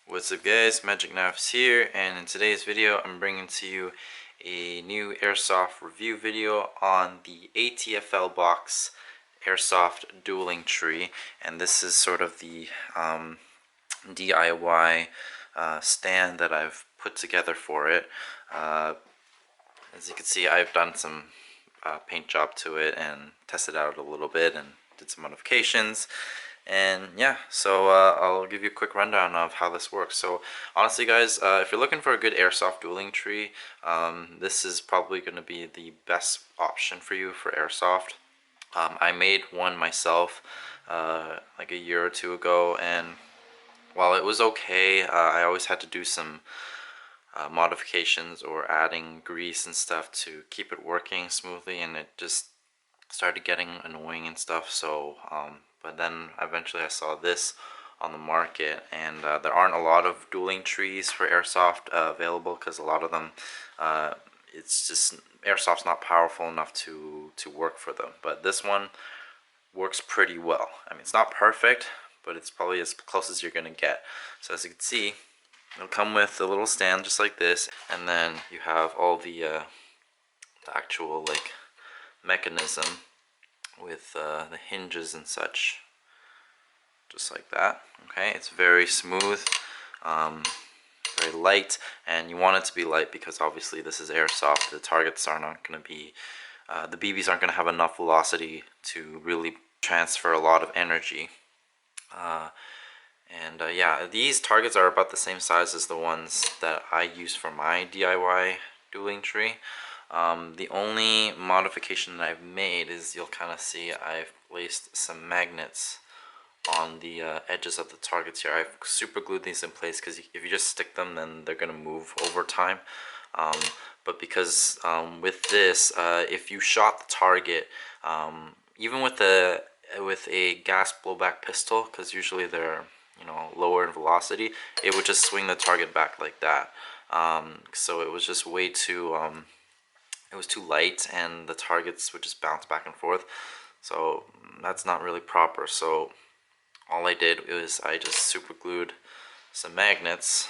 What's up guys, Magic Knives here, and in today's video I'm bringing to you a new Airsoft review video on the ATFLBOX Airsoft Dueling tree. And this is sort of the DIY stand that I've put together for it. As you can see, I've done some paint job to it and tested out a little bit and did some modifications. And yeah, so I'll give you a quick rundown of how this works. So honestly guys, if you're looking for a good airsoft dueling tree, this is probably going to be the best option for you for airsoft. I made one myself like a year or two ago, and while it was okay, I always had to do some modifications or adding grease and stuff to keep it working smoothly, and it just started getting annoying and stuff. So but then eventually I saw this on the market, and there aren't a lot of dueling trees for airsoft available, because a lot of them it's just airsoft's not powerful enough to work for them. But this one works pretty well. I mean, it's not perfect, but it's probably as close as you're gonna get. So as you can see, it'll come with a little stand just like this, and then you have all the actual like mechanism with the hinges and such, just like that. Okay, it's very smooth, very light, and you want it to be light because obviously this is airsoft. The targets are not going to be, the BBs aren't going to have enough velocity to really transfer a lot of energy. Yeah, these targets are about the same size as the ones that I use for my DIY dueling tree. The only modification that I've made is, you'll kind of see, I've placed some magnets on the edges of the targets here. I've super glued these in place because if you just stick them, then they're going to move over time. But because with this, if you shot the target, even with a gas blowback pistol, because usually they're lower in velocity, it would just swing the target back like that. So it was just way too it was too light, and the targets would just bounce back and forth. So that's not really proper. So all I did was I just super glued some magnets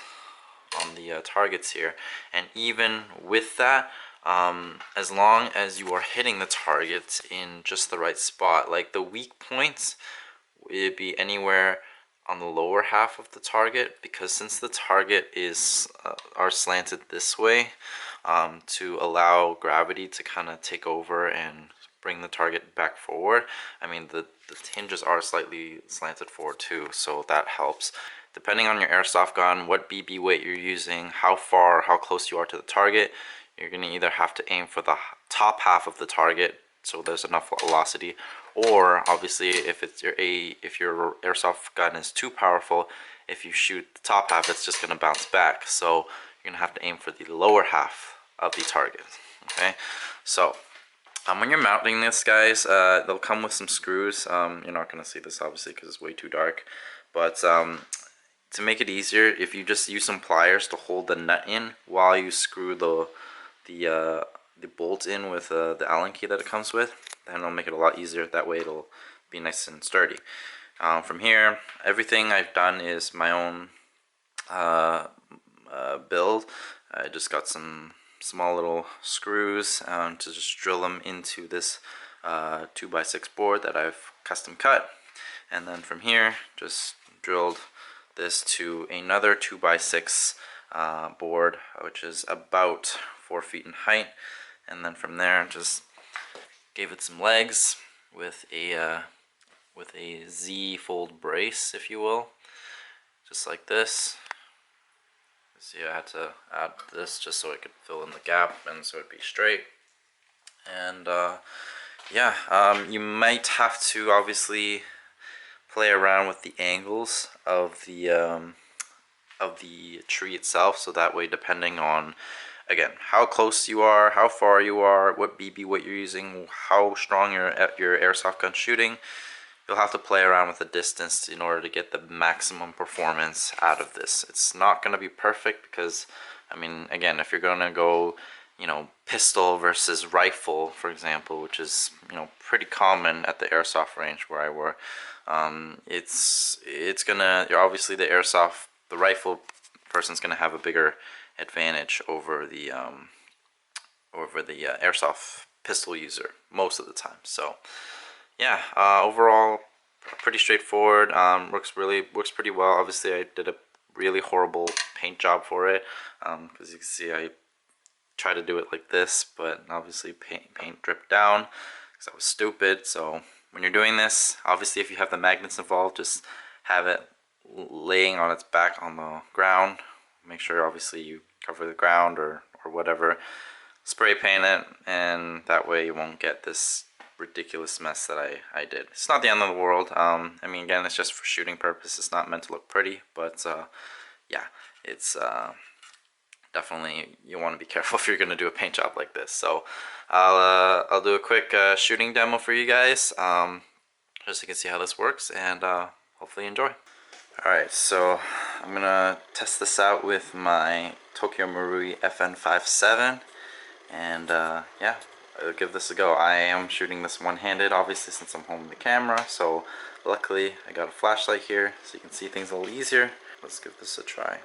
on the targets here. And even with that, as long as you are hitting the target in just the right spot, like the weak points, it'd be anywhere on the lower half of the target, because since the target is are slanted this way, to allow gravity to kind of take over and bring the target back forward. I mean, the hinges are slightly slanted forward too, so that helps. Depending on your airsoft gun, what BB weight you're using, how close you are to the target, you're going to either have to aim for the top half of the target so there's enough velocity, or obviously if your airsoft gun is too powerful, if you shoot the top half, it's just going to bounce back. So you're going to have to aim for the lower half of the target. Okay, so when you're mounting this, guys, they'll come with some screws. You're not going to see this obviously because it's way too dark, but to make it easier, if you just use some pliers to hold the nut in while you screw the bolt in with the Allen key that it comes with, then it'll make it a lot easier. That way it'll be nice and sturdy. From here, everything I've done is my own build. I just got some small little screws to just drill them into this 2x6 board that I've custom cut, and then from here just drilled this to another 2x6 board, which is about 4 feet in height, and then from there just gave it some legs with a Z fold brace, if you will, just like this. See, I had to add this just so I could fill in the gap and so it'd be straight. And yeah, you might have to obviously play around with the angles of the tree itself, so that way, depending on, again, how close you are, how far you are, what BB weight you're using, how strong your airsoft gun shooting, you'll have to play around with the distance in order to get the maximum performance out of this. It's not going to be perfect because, I mean, again, if you're going to go, pistol versus rifle, for example, which is, pretty common at the airsoft range where I work, it's gonna, obviously the the rifle person's gonna have a bigger advantage over the airsoft pistol user most of the time. So yeah, overall pretty straightforward. Works pretty well. Obviously, I did a really horrible paint job for it, because you can see I tried to do it like this, but obviously paint dripped down because I was stupid. So when you're doing this, obviously if you have the magnets involved, just have it laying on its back on the ground. Make sure obviously you cover the ground or whatever. Spray paint it, and that way you won't get this ridiculous mess that I did. It's not the end of the world. I mean, again, it's just for shooting purposes. It's not meant to look pretty, but yeah, it's definitely, you want to be careful if you're going to do a paint job like this. So I'll do a quick shooting demo for you guys, just so you can see how this works, and hopefully enjoy. Alright, so I'm going to test this out with my Tokyo Marui FN57, and yeah, I'll give this a go. I am shooting this one-handed, obviously, since I'm holding the camera, so luckily I got a flashlight here so you can see things a little easier. Let's give this a try.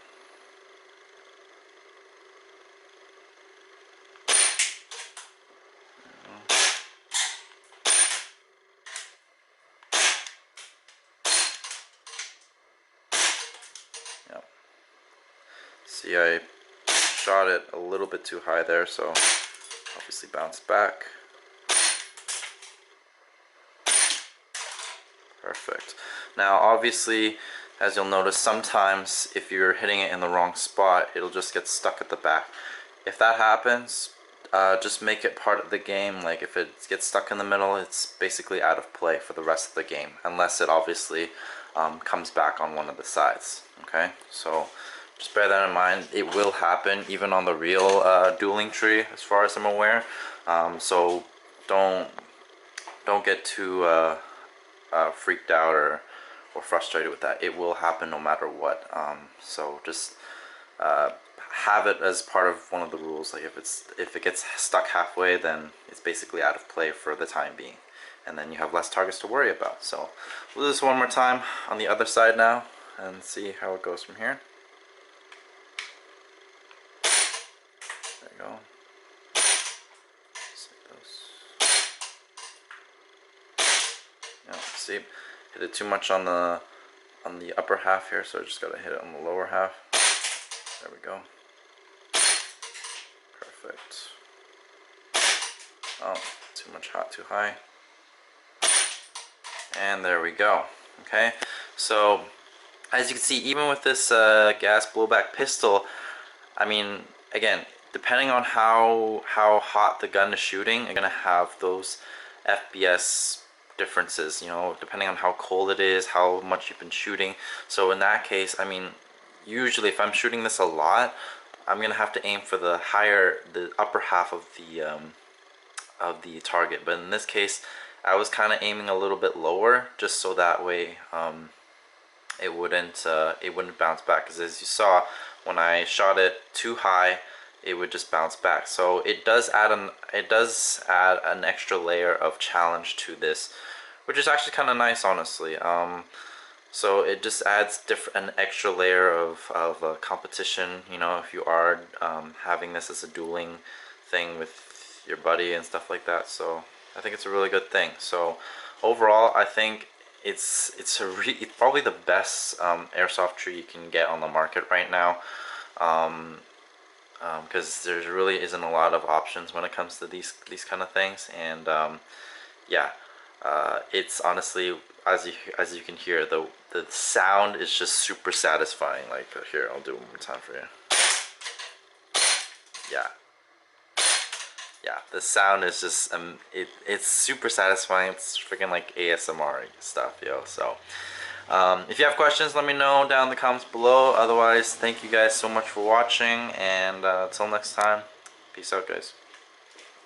Yep. See, I shot it a little bit too high there, so obviously bounce back. Perfect. Now obviously, as you'll notice, sometimes if you're hitting it in the wrong spot, it'll just get stuck at the back. If that happens, just make it part of the game. Like if it gets stuck in the middle, it's basically out of play for the rest of the game, unless it obviously comes back on one of the sides. Okay, so just bear that in mind. It will happen even on the real dueling tree, as far as I'm aware. So don't get too freaked out or frustrated with that. It will happen no matter what. So just have it as part of one of the rules. Like if it gets stuck halfway, then it's basically out of play for the time being, and then you have less targets to worry about. So we'll do this one more time on the other side now and see how it goes from here. There you go. Just like this. Yeah, see, hit it too much on the upper half here, so I just gotta hit it on the lower half. There we go. Perfect. Oh, too much hot, too high. And there we go. Okay, so as you can see, even with this gas blowback pistol, I mean, again, depending on how hot the gun is shooting, you're gonna have those FPS differences, you know, depending on how cold it is, how much you've been shooting. So in that case, I mean, usually if I'm shooting this a lot, I'm gonna have to aim for the upper half of the target. But in this case, I was kind of aiming a little bit lower, just so that way it wouldn't bounce back. Because as you saw, when I shot it too high, it would just bounce back. So it does add an extra layer of challenge to this, which is actually kind of nice, honestly. So it just adds an extra layer of competition, you know, if you are having this as a dueling thing with your buddy and stuff like that. So I think it's a really good thing. So overall, I think it's probably the best airsoft tree you can get on the market right now, because there really isn't a lot of options when it comes to these kind of things. And yeah, it's honestly, as you can hear, the sound is just super satisfying. Like here, I'll do it one more time for you. Yeah, the sound is just it's super satisfying. It's freaking like ASMR stuff, yo. So if you have questions, let me know down in the comments below. Otherwise, thank you guys so much for watching, and until next time, peace out, guys.